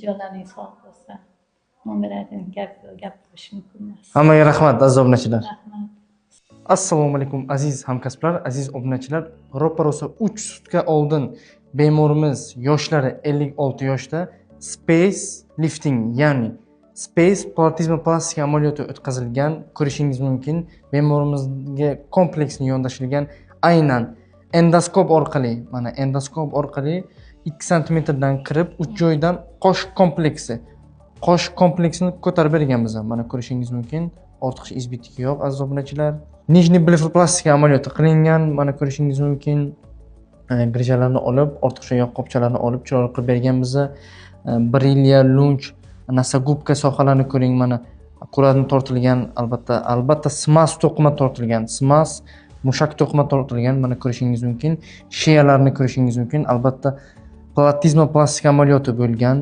jonlaring sog' bo'lsin. Nomerlardan gapirish mumkin emas. Hammaga rahmat aziz obunachilar. Rahmat. Assalomu alaykum aziz hamkasblar, aziz obunachilar. Ro'parosa 3 sutka oldin bemorimiz yoshlari 56 yoshda space lifting, ya'ni space platizmoplastika amaliyoti o'tkazilgan. Ko'rishingiz mumkin. Bemorimizga kompleksni yondashilgan, aynan endoskop orqali, mana endoskop orqali 2 cm dan kirib, uch joydan qosh kompleksini ko'tarib berganmiz. Mana ko'rishingiz mumkin. Ortiqcha izbitlik yo'q aziz obunachilar. Nijniy blefoplastika amaliyoti qilingan. Mana ko'rishingiz mumkin. Grijalarni olib, ortiqcha yog' qopchalarni olib chiroyli qilib berganmiz. Brilya, lunch, nasagubka sohalarini ko'ring. Mana qur'atni tortilgan, albatta smas to'qima tortilgan. Smas mushak to'qima tortilgan. Mana ko'rishingiz mumkin. Sheyalarni ko'rishingiz mumkin. Albatta platizmoplastika amaliyoti bo'lgan.